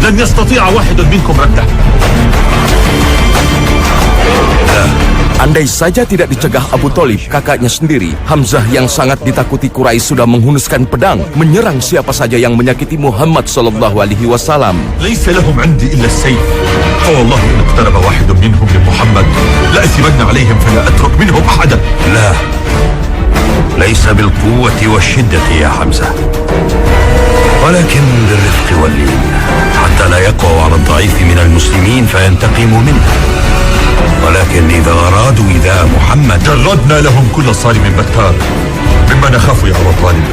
لن يستطيع واحد منكم رده. Andai saja tidak dicegah Abu Thalib, kakaknya sendiri, Hamzah yang sangat ditakuti Quraisy sudah menghunuskan pedang, menyerang siapa saja yang menyakiti Muhammad sallallahu alaihi wasallam. ليس لهم عندي إلا السيف، فوالله إن اقترب واحد منهم من محمد لأثمن عليهم فلا أترك منهم أحدا. لا، ليس بالقوة والشدة يا حمزة، ولكن بالرفق واللين، حتى لا يقوى على الضعيف من المسلمين فينتقموا منه. ولكن إذا أرادوا إيذاء محمد جردنا لهم كل صارم بتار. مما نخاف يا أبا طالب،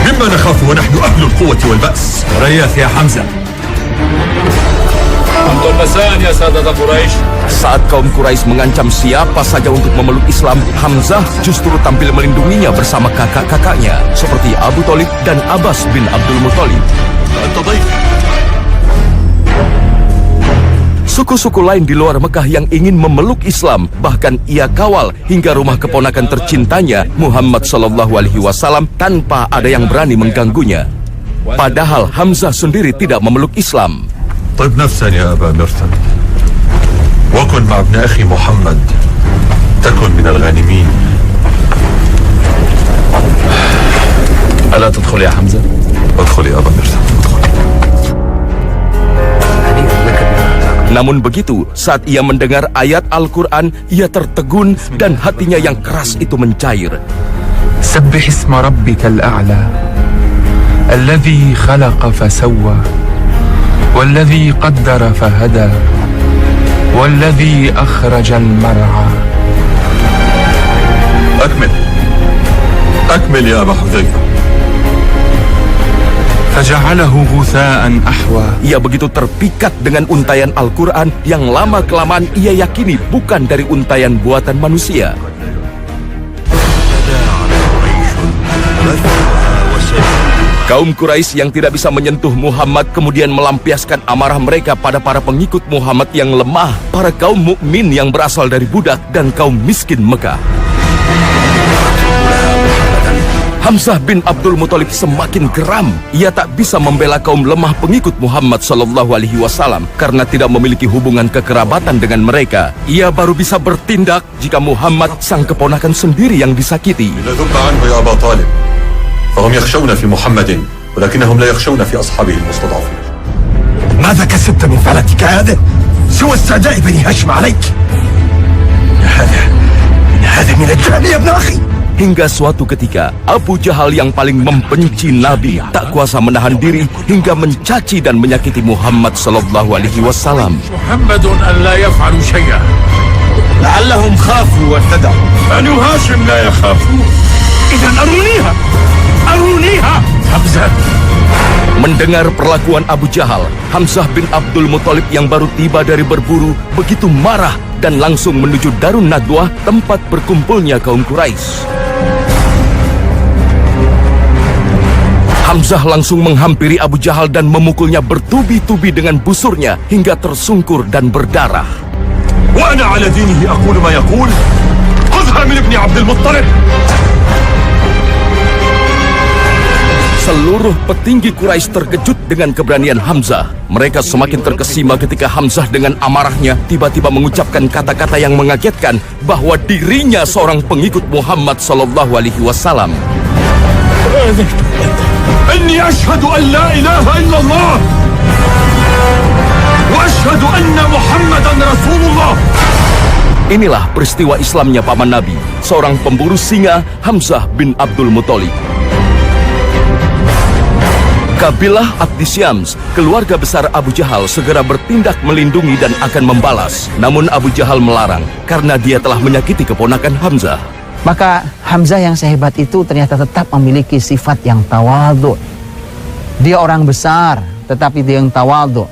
مما نخاف ونحن أهل القوة والبأس. ريث يا حمزة. أنتم مسان يا سادة قريش. Saat kaum Quraisy mengancam siapa saja untuk memeluk Islam, Hamzah justru tampil melindunginya bersama kakak-kakaknya seperti Abu Thalib dan Abbas bin Abdul Muthalib. Suku-suku lain di luar Mekah yang ingin memeluk Islam, bahkan ia kawal hingga rumah keponakan tercintanya Muhammad sallallahu alaihi wasallam tanpa ada yang berani mengganggunya. Padahal Hamzah sendiri tidak memeluk Islam. طيب نفسا يا أبا مرثد، وكن مع ابن أخي محمد تكن من الغانمين. ألا تدخل يا حمزة؟ ادخل يا أبا مرثد، ادخل. Namun begitu, saat ia mendengar ayat Al-Quran, ia tertegun dan hatinya yang keras itu mencair. سبح اسم ربك الأعلى الذي خلق فسوى والذي قدر فهدى والذي أخرج المرعى. أكمل يا أبا حذيفة. فجعله غثاء أحوى. Ia begitu terpikat dengan untayan Al-Quran yang lama-kelamaan ia yakini bukan dari untayan buatan manusia. Kaum Quraisy yang tidak bisa menyentuh Muhammad kemudian melampiaskan amarah mereka pada para pengikut Muhammad yang lemah, para kaum mukmin yang berasal dari budak dan kaum miskin Mekah. Hamzah bin Abdul Muthalib semakin geram. Ia tak bisa membela kaum lemah pengikut Muhammad sallallahu alaihi wasallam karena tidak memiliki hubungan kekerabatan dengan mereka. Ia baru bisa bertindak jika Muhammad sang keponakan sendiri yang disakiti. ذب عنه يا أبا طالب، فهم يخشون في محمد ولكنهم لا يخشون في أصحابه المستضعفين. ماذا كسبت من فعلتك هذا سوى استعداء بني هاشم عليك؟ هذا من الجهل يا ابن أخي. Hingga suatu ketika, Abu Jahal yang paling membenci Nabi tak kuasa menahan diri hingga mencaci dan menyakiti Muhammad sallallahu alaihi wasallam. محمد أن لا يفعل شيئا لعلهم خافوا وارتدعوا. بنو هاشم لا يخافون. إذا أرونيها حمزة. Mendengar perlakuan Abu Jahal, Hamzah bin Abdul Muthalib yang baru tiba dari berburu begitu marah dan langsung menuju Darun Nadwah, tempat berkumpulnya kaum Quraisy. Hamzah langsung menghampiri Abu Jahal dan memukulnya bertubi-tubi dengan busurnya hingga tersungkur dan berdarah. وأنا على دينه أقول ما يقول. خذها من ابن عبد المطلب. Seluruh petinggi Quraisy terkejut dengan keberanian Hamzah. Mereka semakin terkesima ketika Hamzah dengan amarahnya tiba-tiba mengucapkan kata-kata yang mengagetkan bahwa dirinya seorang pengikut Muhammad sallallahu alaihi wasallam. إني أشهد أن لا إله إلا الله وأشهد أن محمدا رسول الله. Inilah peristiwa Islamnya paman Nabi, seorang pemburu singa, Hamzah bin Abdul Muthalib. Kabilah Abdi Syams, keluarga besar Abu Jahal, segera bertindak melindungi dan akan membalas. Namun Abu Jahal melarang karena dia telah menyakiti keponakan Hamzah. Maka Hamzah yang sehebat itu ternyata tetap memiliki sifat yang tawadhu. Dia orang besar, tetapi dia yang tawadhu.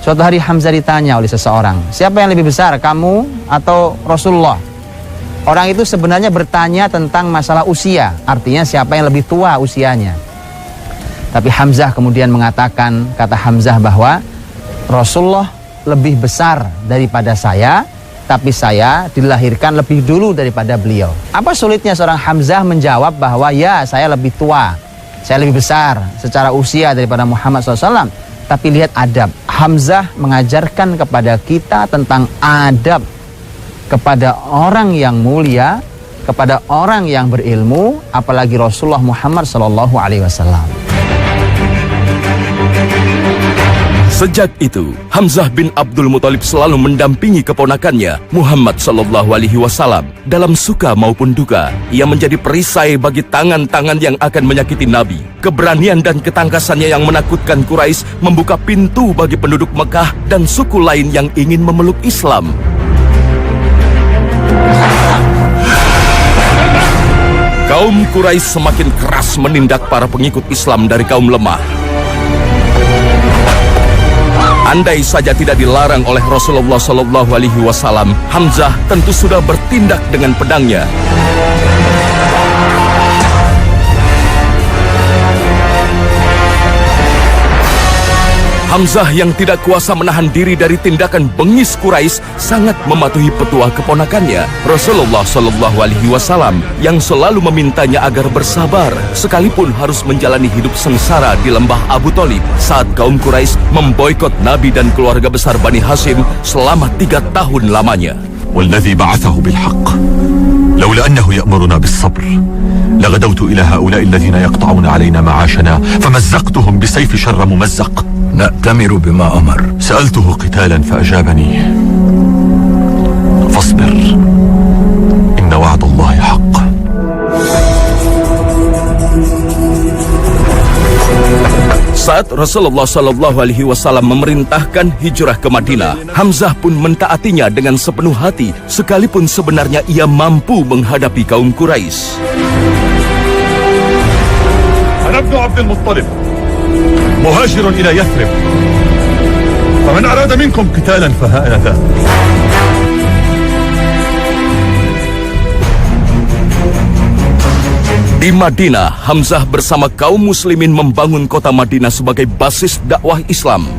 Suatu hari Hamzah ditanya oleh seseorang, siapa yang lebih besar, kamu atau Rasulullah? Orang itu sebenarnya bertanya tentang masalah usia, artinya siapa yang lebih tua usianya. Tapi Hamzah kemudian mengatakan, kata Hamzah bahwa Rasulullah lebih besar daripada saya, tapi saya dilahirkan lebih dulu daripada beliau. Apa sulitnya seorang Hamzah menjawab bahwa ya, saya lebih tua, saya lebih besar secara usia daripada Muhammad SAW. Tapi lihat adab, Hamzah mengajarkan kepada kita tentang adab kepada orang yang mulia, kepada orang yang berilmu, apalagi Rasulullah Muhammad SAW. Sejak itu, Hamzah bin Abdul Muthalib selalu mendampingi keponakannya, Muhammad SAW, dalam suka maupun duka. Ia menjadi perisai bagi tangan-tangan yang akan menyakiti Nabi. Keberanian dan ketangkasannya yang menakutkan Quraisy membuka pintu bagi penduduk Mekah dan suku lain yang ingin memeluk Islam. Kaum Quraisy semakin keras menindak para pengikut Islam dari kaum lemah. Andai saja tidak dilarang oleh Rasulullah SAW, Hamzah tentu sudah bertindak dengan pedangnya. Hamzah yang tidak kuasa menahan diri dari tindakan bengis Quraisy sangat mematuhi petua keponakannya, Rasulullah SAW, yang selalu memintanya agar bersabar sekalipun harus menjalani hidup sengsara di lembah Abu Thalib saat kaum Quraisy memboikot Nabi dan keluarga besar Bani Hashim selama 3 tahun lamanya. والذي بعثه بالحق لولا أنه يأمرنا بالصبر لغدوت إلى هؤلاء الذين يقطعون علينا معاشنا فمزقتهم بسيف شر ممزق. نأتمر بما أمر. سألته قتالا فأجابني فاصبر إن وعد الله حق. Saat Rasulullah SAW memerintahkan hijrah ke Madinah, Hamzah pun mentaatinya dengan sepenuh hati, sekalipun sebenarnya ia mampu menghadapi kaum Quraisy. أنا ابن عبد المطلب مهاجر إلى يثرب فمن أراد منكم قتالا فها أنا ذا. Di Madinah, Hamzah bersama kaum muslimin membangun kota Madinah sebagai basis dakwah Islam.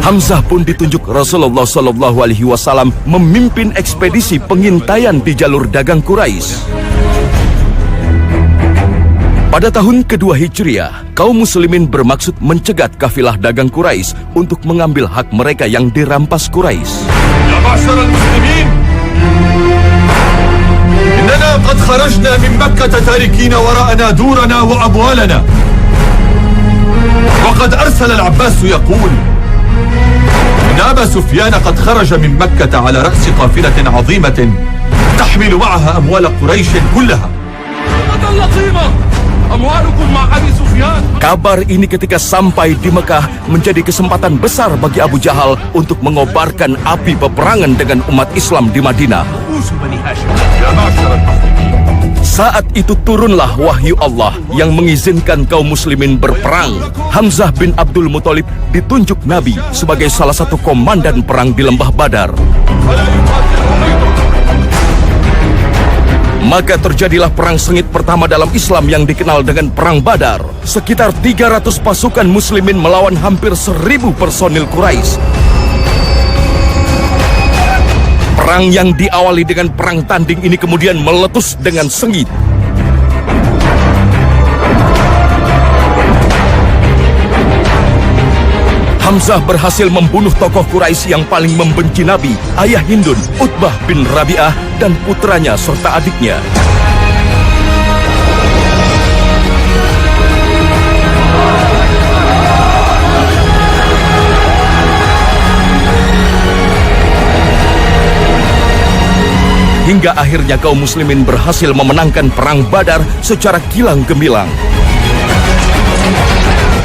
Hamzah pun ditunjuk Rasulullah SAW memimpin ekspedisi pengintaian di jalur dagang Quraisy. Pada tahun kedua Hijriah, kaum muslimin bermaksud mencegat kafilah dagang Quraisy untuk mengambil hak mereka yang dirampas Quraisy. يا معشر المسلمين إننا قد خرجنا من مكة تاركين وراءنا دورنا وأموالنا وقد أرسل العباس يقول إن أبا سفيان قد خرج من مكة على رأس قافلة عظيمة تحمل معها أموال قريش كلها. Kabar ini ketika sampai di Mekah menjadi kesempatan besar bagi Abu Jahal untuk mengobarkan api peperangan dengan umat Islam di Madinah. Saat itu turunlah wahyu Allah yang mengizinkan kaum muslimin berperang. Hamzah bin Abdul Muthalib ditunjuk Nabi sebagai salah satu komandan perang di Lembah Badar. Maka terjadilah perang sengit pertama dalam Islam yang dikenal dengan Perang Badar. Sekitar 300 pasukan muslimin melawan hampir 1000 personil Quraisy. Perang yang diawali dengan perang tanding ini kemudian meletus dengan sengit. Hamzah berhasil membunuh tokoh Quraisy yang paling membenci Nabi, ayah Hindun, Utbah bin Rabi'ah, dan putranya serta adiknya. Hingga akhirnya kaum muslimin berhasil memenangkan Perang Badar secara kilang gemilang.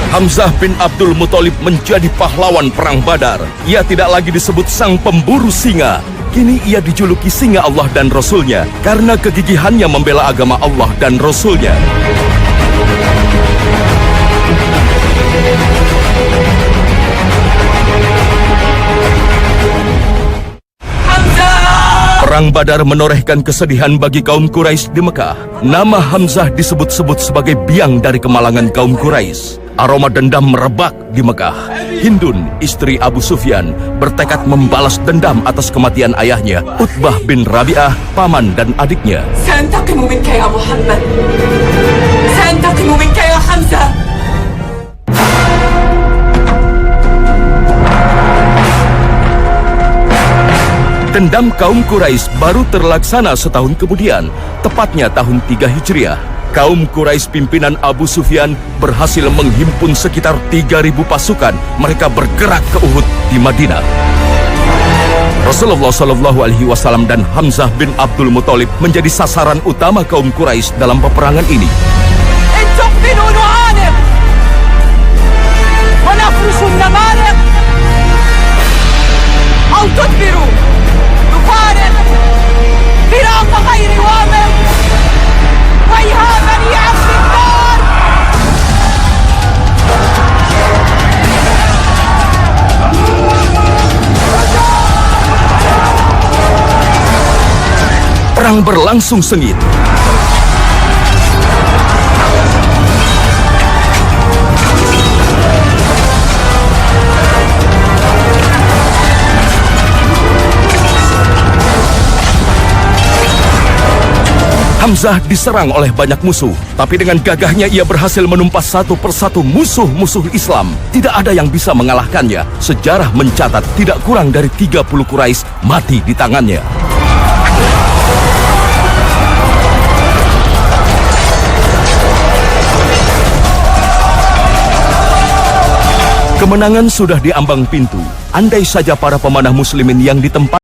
Hamzah bin Abdul Muthalib menjadi pahlawan Perang Badar. Ia tidak lagi disebut sang pemburu singa. Kini ia dijuluki singa Allah dan Rasulnya karena kegigihannya membela agama Allah dan Rasulnya. Perang Badar menorehkan kesedihan bagi kaum Quraisy di Mekah. Nama Hamzah disebut-sebut sebagai biang dari kemalangan kaum Quraisy. Aroma dendam merebak di Mekah. Hindun, istri Abu Sufyan, bertekad membalas dendam atas kematian ayahnya, Utbah bin Rabi'ah, paman dan adiknya. سأنتقم منك يا محمد سأنتقم منك يا حمزة Dendam kaum Quraisy baru terlaksana setahun kemudian, tepatnya tahun 3 Hijriah. Kaum Quraisy pimpinan Abu Sufyan berhasil menghimpun sekitar 3.000 pasukan. Mereka bergerak ke Uhud di Madinah. Rasulullah SAW dan Hamzah bin Abdul Muthalib menjadi sasaran utama kaum Quraisy dalam peperangan ini. إن تقبلوا نعانق ونفرش النمارق أو تدبروا نفارق فراق غير وامق ويها بني عبد الدار. Perang berlangsung sengit. Hamzah diserang oleh banyak musuh, tapi dengan gagahnya ia berhasil menumpas satu persatu musuh-musuh Islam. Tidak ada yang bisa mengalahkannya. Sejarah mencatat tidak kurang dari 30 Quraisy mati di tangannya. Kemenangan sudah di ambang pintu. Andai saja para pemanah muslimin yang ditempat